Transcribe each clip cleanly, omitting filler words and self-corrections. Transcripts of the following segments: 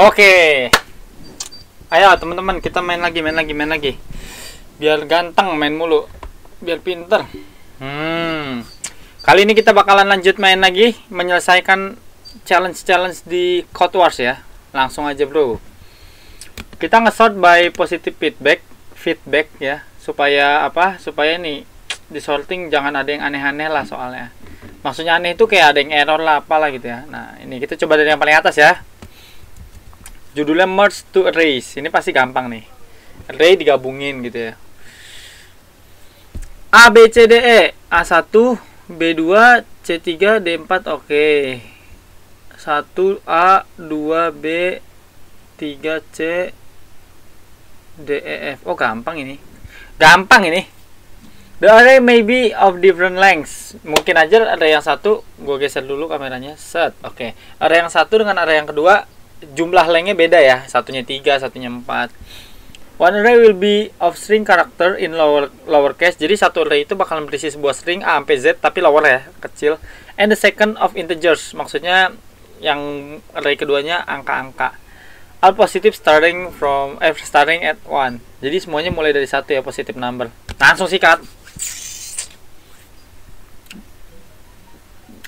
Oke. Ayo teman-teman, kita main lagi. Biar ganteng main mulu. Biar pinter. Kali ini kita bakalan lanjut main lagi, menyelesaikan challenge di Code Wars ya. Langsung aja, bro. Kita nge-sort by positive feedback ya, supaya apa? Supaya nih di sorting jangan ada yang aneh-aneh lah soalnya. Maksudnya aneh itu kayak ada yang error lah apalah gitu ya. Nah, ini kita coba dari yang paling atas ya. Judulnya merge to arrays. Ini pasti gampang nih. Array digabungin gitu ya. A, B, C, D, E. A1, B2, C3, D4. Oke. 1A, 2B, 3C, D, E, F. Oh, gampang ini. The array may be of different lengths. Mungkin aja ada yang satu. Gue geser dulu kameranya. Set. Oke. Array yang satu dengan array yang kedua, jumlah lengthnya beda ya. Satunya 3, satunya 4. One array will be of string character in lowercase. Jadi satu array itu bakal berisi sebuah string A sampai Z, tapi lower ya, kecil. And the second of integers. Maksudnya yang array keduanya angka-angka. All positive starting at 1. Jadi semuanya mulai dari 1 ya, positive number. Langsung sikat.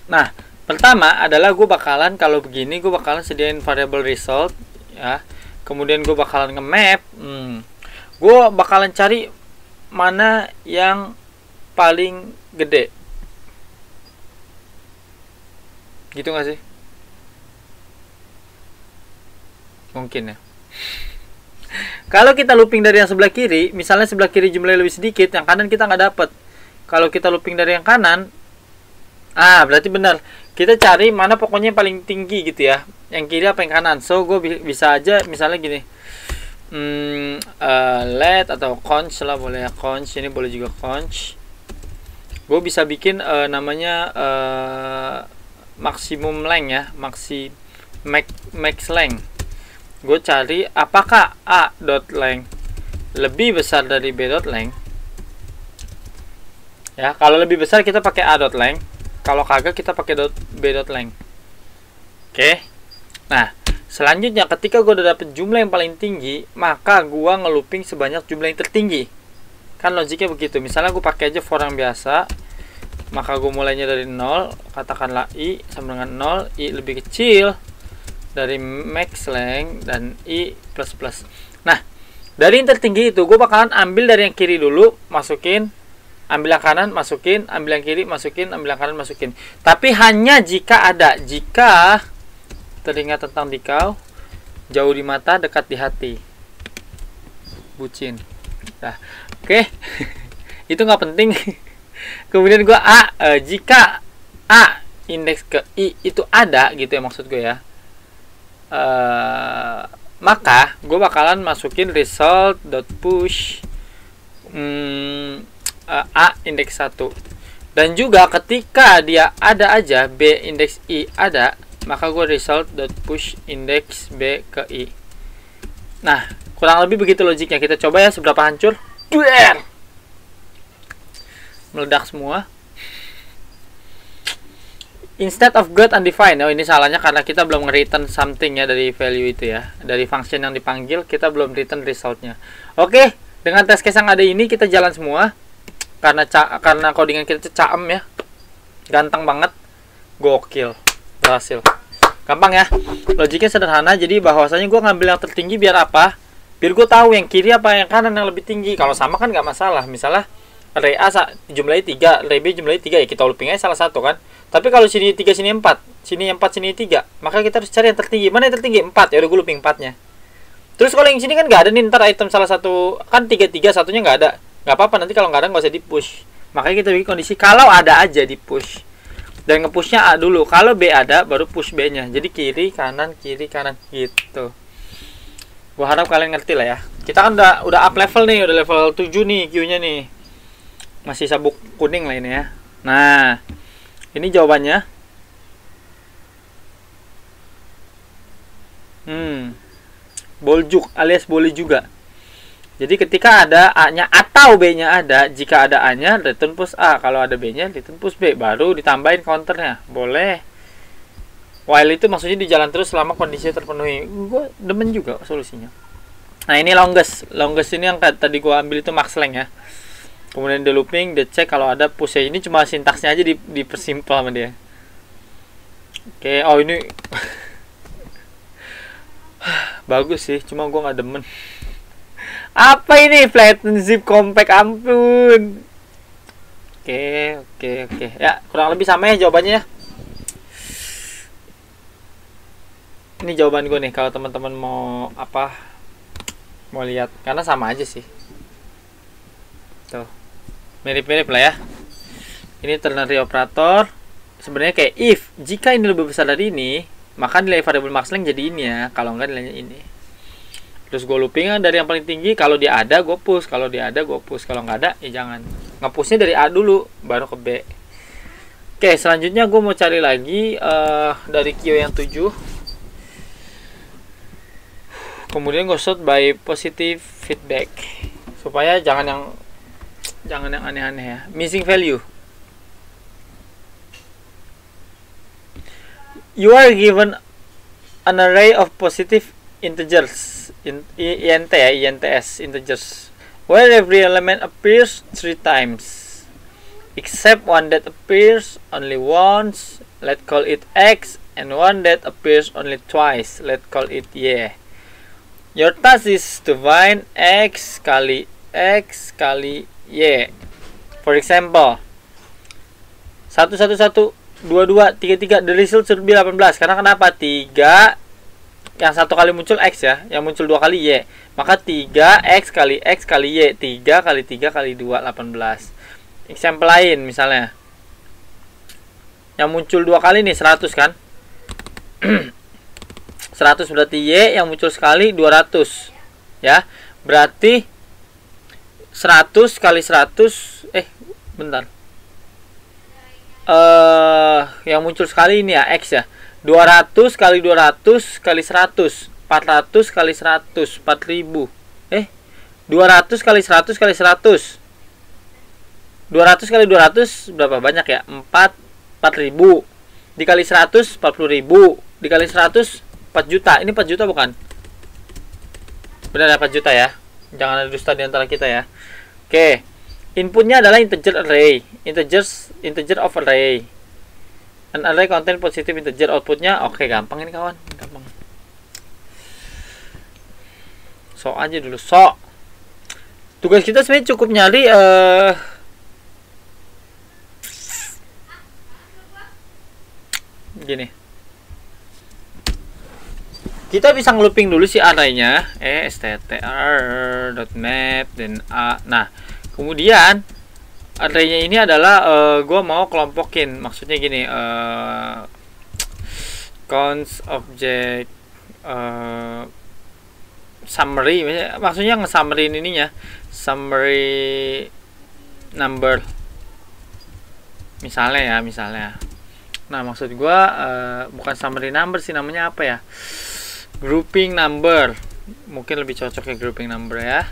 Nah, pertama adalah gue bakalan, kalau begini gue bakalan sediain variable result ya. Kemudian gue bakalan nge-map. Gue bakalan cari mana yang paling gede. Gitu gak sih? Mungkin ya. Kalau kita looping dari yang sebelah kiri, misalnya sebelah kiri jumlahnya lebih sedikit, yang kanan kita nggak dapet. Kalau kita looping dari yang kanan, berarti benar. Kita cari mana pokoknya yang paling tinggi gitu ya. Yang kiri apa yang kanan. So, gue bisa aja misalnya gini. Let atau conch lah, boleh ya. Conch, ini boleh juga conch. Gue bisa bikin namanya maximum length ya. Max length. Gue cari apakah A dot length lebih besar dari B dot length. Ya, kalau lebih besar kita pakai A dot length. Kalau kagak kita pakai B dot length. Oke. Nah, selanjutnya ketika gue udah dapet jumlah yang paling tinggi, maka gue ngelooping sebanyak jumlah yang tertinggi. Kan logiknya begitu. Misalnya gue pakai aja for yang biasa, maka gue mulainya dari 0, katakanlah I sama dengan 0, I lebih kecil dari max length dan I plus. Nah, dari yang tertinggi itu gue bakalan ambil dari yang kiri dulu, masukin, ambil yang kanan, masukin, ambil yang kiri, masukin, ambil yang kanan, masukin. Tapi hanya jika teringat tentang dikau, jauh di mata, dekat di hati. Bucin. Nah, oke. Itu nggak penting. Kemudian gue jika A indeks ke I itu ada gitu ya, maksud gue ya. Maka gue bakalan masukin result.push A indeks 1. Dan juga ketika dia ada aja, B indeks I ada, maka gue result.push indeks B ke I. Nah, kurang lebih begitu logiknya. Kita coba ya seberapa hancur. Meledak semua. Instead of get undefined. Oh, ini salahnya karena kita belum nge-return something ya dari value itu ya. Dari function yang dipanggil, kita belum return resultnya. Oke, dengan test case yang ada ini kita jalan semua. Karena codingan kita caem ya. Ganteng banget. Gokil. Berhasil. Gampang ya. Logiknya sederhana. Jadi bahwasanya gue ngambil yang tertinggi biar apa? Biar gue tahu yang kiri apa yang kanan yang lebih tinggi. Kalau sama kan nggak masalah. Misalnya array A jumlahnya 3, array B jumlahnya 3 ya, kita looping aja salah satu kan. Tapi kalau sini 3, sini 4, sini 4, sini 3, maka kita harus cari yang tertinggi. Mana yang tertinggi? 4. Ya udah gue looping 4-nya. Terus kalau yang sini kan nggak ada nih, ntar item salah satu kan 3, satunya nggak ada. Nggak apa-apa, nanti kalau nggak ada nggak usah di-push. Makanya kita bikin kondisi kalau ada aja di-push. Dan nge-pushnya A dulu. Kalau B ada, baru push B-nya. Jadi kiri, kanan gitu. Gua harap kalian ngerti lah ya. Kita kan udah up level nih, udah level 7 nih Q-nya nih. Masih sabuk kuning lah ini ya. Nah, ini jawabannya. Boljuk alias boleh juga. Jadi ketika ada A-nya atau B-nya ada, jika ada A-nya return push A, kalau ada B-nya return push B, baru ditambahin counternya. Boleh. While itu maksudnya di jalan terus selama kondisi terpenuhi. Gue demen juga solusinya. Nah ini longest ini yang tadi gue ambil itu max length ya. Kemudian di looping, di check kalau ada push. Ini cuma sintaksnya aja dipersimpel sama dia. Oke, oh ini bagus sih, cuma gue nggak demen. Apa ini flatten zip compact, ampun. Oke. Ya kurang lebih sama ya jawabannya ya. Ini jawaban gue nih kalau teman-teman mau apa, mau lihat, karena sama aja sih. Tuh. Mirip-mirip lah ya. Ini ternary operator. Sebenarnya kayak if, jika ini lebih besar dari ini, maka nilai variable max length jadi ini ya. Kalau enggak nilainya ini. Terus gue looping dari yang paling tinggi. Kalau dia ada, gue push. Kalau dia ada, gue push. Kalau nggak ada, ya jangan. Nge-pushnya dari A dulu, baru ke B. Oke, selanjutnya gue mau cari lagi dari Q yang 7. Kemudian gue sort by positive feedback. Supaya jangan yang aneh-aneh ya. Missing value. You are given an array of positive integers, INT ya, INTS, integers, where every element appears 3 times, except one that appears only once, let's call it X, and one that appears only twice, let's call it Y. Your task is to find X kali Y. For example, 1 1 1 2 2 3 3, the result should be 18. Karena kenapa? 3 yang satu kali muncul X ya, yang muncul 2 kali Y. Maka 3X kali Y, 3 kali 3 kali 2, 18. Example lain misalnya, yang muncul 2 kali nih 100 kan. 100 berarti Y, yang muncul sekali 200 ya. Berarti 100 kali 100, bentar, yang muncul sekali ini ya X ya. 200 kali 200 kali 100, 400 kali 100, 4000. 200 kali 100 kali 100, 200 kali 200 berapa banyak ya? 4000 dikali 100, 40.000 dikali 100, 4 juta. Ini 4 juta bukan? Benar ya, 4 juta ya. Jangan ada dusta di antara kita ya. Oke. Inputnya adalah integer array. Integer of array. An array contain positive integer. Outputnya oke, gampang ini kawan. Gampang. Sok aja dulu, sok. Tugas kita sebenarnya cukup nyari gini. Kita bisa ngelooping dulu si array-nya, str.map dan a. Nah, kemudian array-nya ini adalah gue mau kelompokin. Maksudnya gini, const object summary, maksudnya nge-summary ininya, summary number. Misalnya. Nah, maksud gue bukan summary number sih, namanya apa ya? Grouping number, mungkin lebih cocok ya grouping number ya.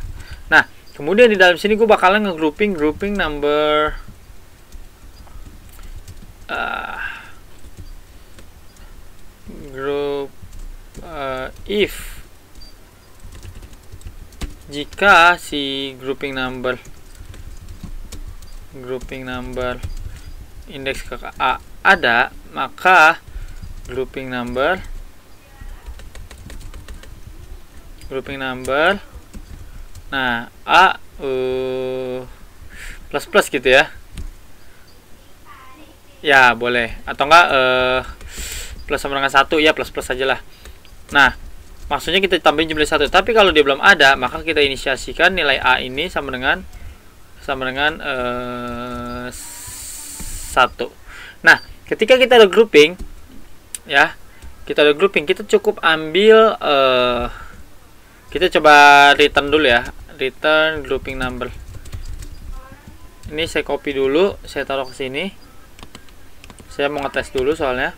Nah, kemudian di dalam sini gue bakalan nge-grouping number if jika si grouping number indeks ke A ada, maka grouping number nah A plus gitu ya. Ya boleh, atau enggak plus sama dengan 1 ya, plus aja lah. Nah, maksudnya kita tambahin jumlah 1. Tapi kalau dia belum ada, maka kita inisiasikan nilai A ini sama dengan 1. Nah, ketika kita ada grouping ya, kita cukup ambil kita coba return dulu ya, return grouping number. Ini saya copy dulu, saya taruh ke sini. Saya mau ngetes dulu soalnya.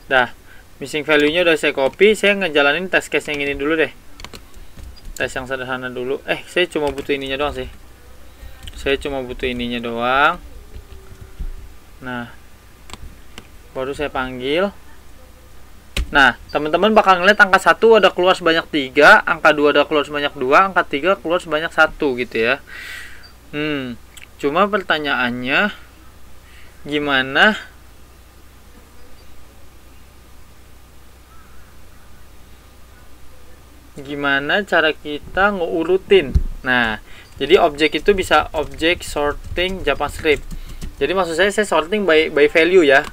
Dah, missing value-nya udah saya copy. Saya ngejalanin test case yang ini dulu deh. Tes yang sederhana dulu. Saya cuma butuh ininya doang sih. Nah, baru saya panggil Nah, teman-teman bakal ngeliat angka 1 ada keluar sebanyak 3, angka 2 ada keluar sebanyak 2, angka 3 keluar sebanyak 1 gitu ya. Cuma pertanyaannya gimana cara kita ngeurutin. Nah, jadi objek itu bisa objek sorting JavaScript. Jadi maksud saya sorting by value ya.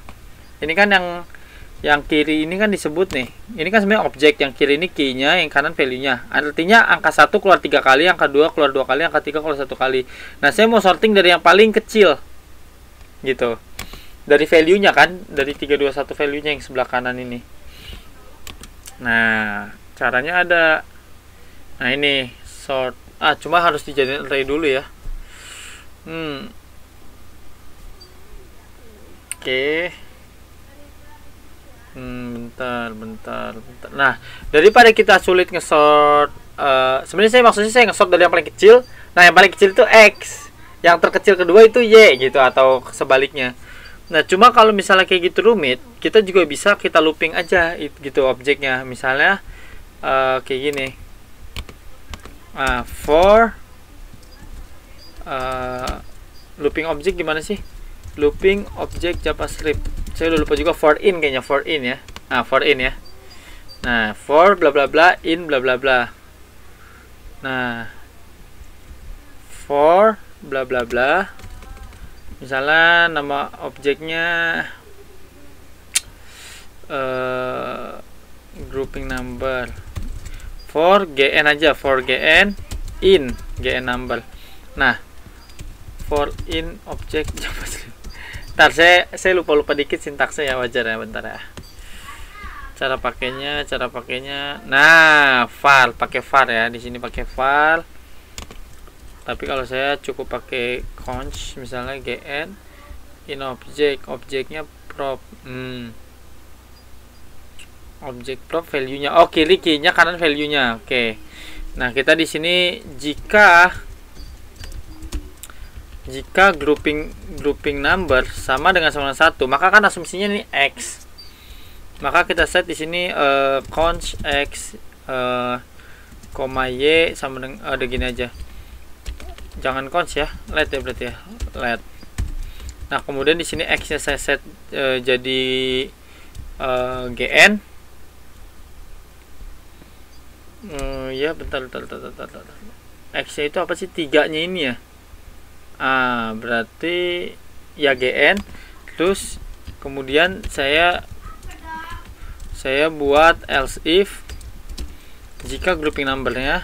Ini kan yang kiri ini kan disebut nih. Ini kan sebenarnya objek, yang kiri ini key-nya, yang kanan value-nya. Artinya angka 1 keluar 3 kali, angka 2 keluar 2 kali, angka 3 keluar 1 kali. Nah, saya mau sorting dari yang paling kecil. Gitu. Dari value-nya kan, dari 3 2 1 value-nya yang sebelah kanan ini. Nah, caranya ada. Nah, ini sort. Cuma harus dijadiin array dulu ya. Oke. Bentar. Nah, daripada kita sulit nge-sort, sebenarnya maksudnya saya nge-sort dari yang paling kecil. Nah, yang paling kecil itu X, yang terkecil kedua itu Y gitu, atau sebaliknya. Nah, cuma kalau misalnya kayak gitu rumit, kita juga bisa kita looping aja gitu objeknya. Misalnya kayak gini. For looping objek gimana sih? Looping objek JavaScript. Saya udah lupa juga, for in kayaknya, for in ya. For in ya. Nah, for bla bla bla in bla bla bla. Nah, for bla bla bla. Misalnya nama objeknya grouping number. For gn aja, for gn in gn number. Nah, for in object JavaScript. Ntar saya lupa dikit sintaksnya ya, wajar ya, bentar ya. Cara pakainya. Nah, var, pakai var ya. Di sini pakai var. Tapi kalau saya cukup pakai const, misalnya gn in object, objeknya prop. Objek prop value-nya. Kiri key-nya, kanan value-nya. Oke. Nah, kita di sini jika grouping number sama dengan 1, maka kan asumsinya ini X. Maka kita set di sini const X, Y sama dengan ada gini aja. Jangan const ya, let ya berarti ya, let. Nah, kemudian di sini X-nya saya set jadi gn. Ya, bentar. X-nya itu apa sih? 3-nya ini ya. Berarti ya gn, terus kemudian saya buat else if jika grouping numbernya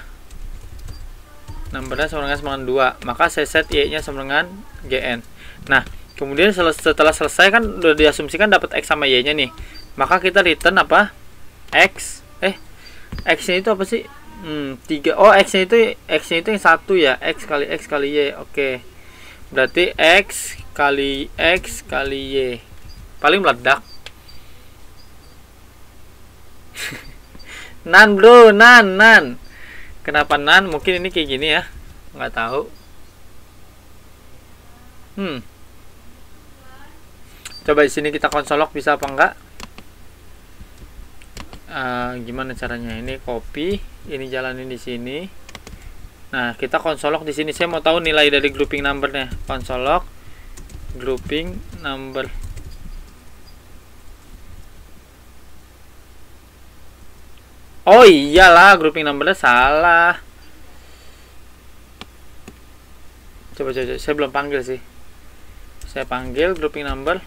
sama dengan 2, maka saya set y nya sama dengan gn. Nah, kemudian setelah selesai kan udah diasumsikan dapat x sama y nya nih, maka kita return apa? X nya itu apa sih? 3. X nya itu yang 1 ya, x kali y. Oke. Berarti X kali Y. Paling meledak. Nan bro, nan. Kenapa nan? Mungkin ini kayak gini ya, nggak tahu. Coba di sini kita konsolok bisa apa enggak? Gimana caranya? Ini copy, ini jalanin di sini. Nah, kita konsolok di sini. Saya mau tahu nilai dari grouping numbernya. Konsolok grouping number. Oh iyalah, grouping numbernya salah. Coba. Saya belum panggil sih. Saya panggil grouping number.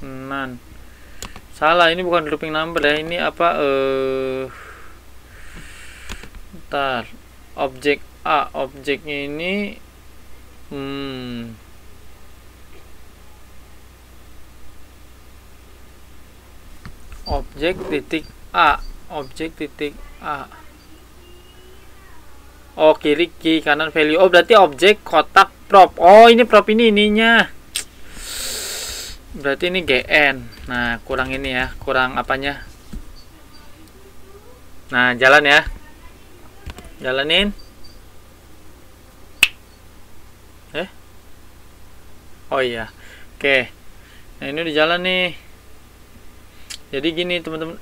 Man. Salah, ini bukan grouping number ya. Ini apa? Ntar. Objek A, objeknya ini objek titik A. Kiri key, kanan value. Berarti objek kotak prop. Ini prop ini ininya. Berarti ini gn. Nah, kurang ini ya, kurang apanya. Nah, jalan ya. Jalanin. Oh iya. Oke. Nah, ini udah jalan nih. Jadi gini, teman-teman.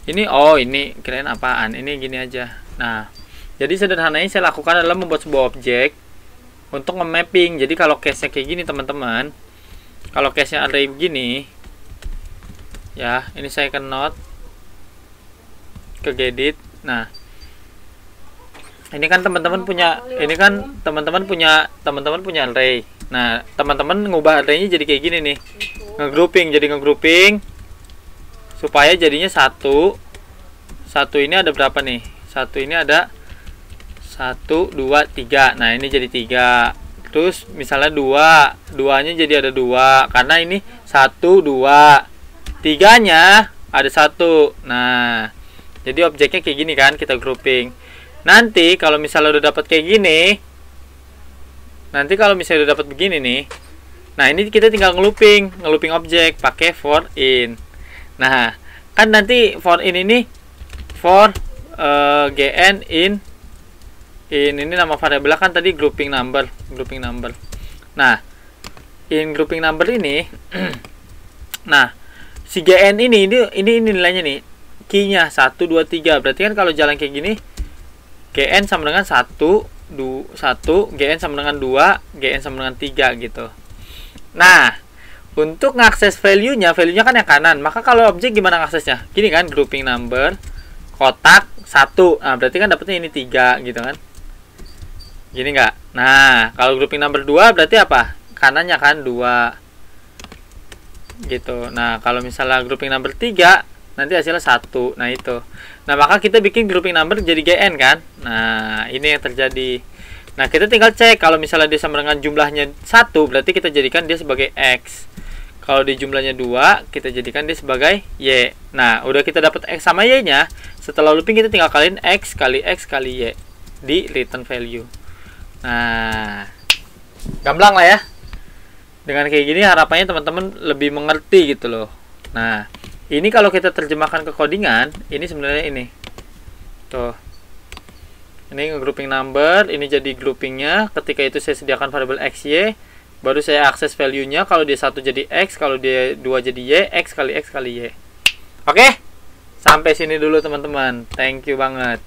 Ini ini kirain apaan? Ini gini aja. Nah, jadi sederhananya saya lakukan adalah membuat sebuah objek untuk nge-mapping. Jadi kalau case-nya kayak gini, teman-teman. Kalau case-nya ada begini, ya, ini saya akan note ke Gedit. Nah, ini kan teman-teman punya array. Nah, teman-teman ngubah array-nya jadi kayak gini nih. Nge-grouping supaya jadinya satu ini ada berapa nih? Satu ini ada 1 2 3. Nah, ini jadi 3. Terus misalnya 2-nya jadi ada 2 karena ini 1 2. 3-nya ada 1. Nah, jadi objeknya kayak gini kan, kita grouping. Nanti kalau misalnya udah dapat kayak gini, begini nih. Nah, ini kita tinggal ngelooping objek pakai for in. Nah, kan nanti for in ini for gn in ini nama variabel kan tadi grouping number. Nah, in grouping number ini nah, si gn ini nilainya nih. Key-nya 1 2 3. Berarti kan kalau jalan kayak gini, gn sama dengan 1, gn sama dengan 2, gn sama dengan 3 gitu. Nah, untuk ngakses value-nya kan yang kanan. Maka kalau objek gimana ngaksesnya? Gini kan, grouping number kotak 1. Nah, berarti kan dapetnya ini 3 gitu kan. Gini nggak? Nah, kalau grouping number 2 berarti apa? Kanannya kan 2 gitu. Nah, kalau misalnya grouping number 3 nanti hasilnya 1. Nah, itu. Nah, maka kita bikin grouping number jadi gn kan. Nah, ini yang terjadi. Nah, kita tinggal cek kalau misalnya dia sama dengan jumlahnya 1, berarti kita jadikan dia sebagai x. Kalau di jumlahnya 2, kita jadikan dia sebagai y. Nah, udah kita dapat x sama y-nya. Setelah looping kita tinggal kaliin x kali x kali y di return value. Nah, gamblang lah ya. Dengan kayak gini harapannya teman-teman lebih mengerti gitu loh. Nah, ini kalau kita terjemahkan ke codingan, ini sebenarnya ini. Tuh. Ini grouping number, ini jadi groupingnya. Ketika itu saya sediakan variabel x, y. Baru saya akses value-nya. Kalau dia 1 jadi x, kalau dia 2 jadi y, x kali y. Oke? Sampai sini dulu teman-teman. Thank you banget.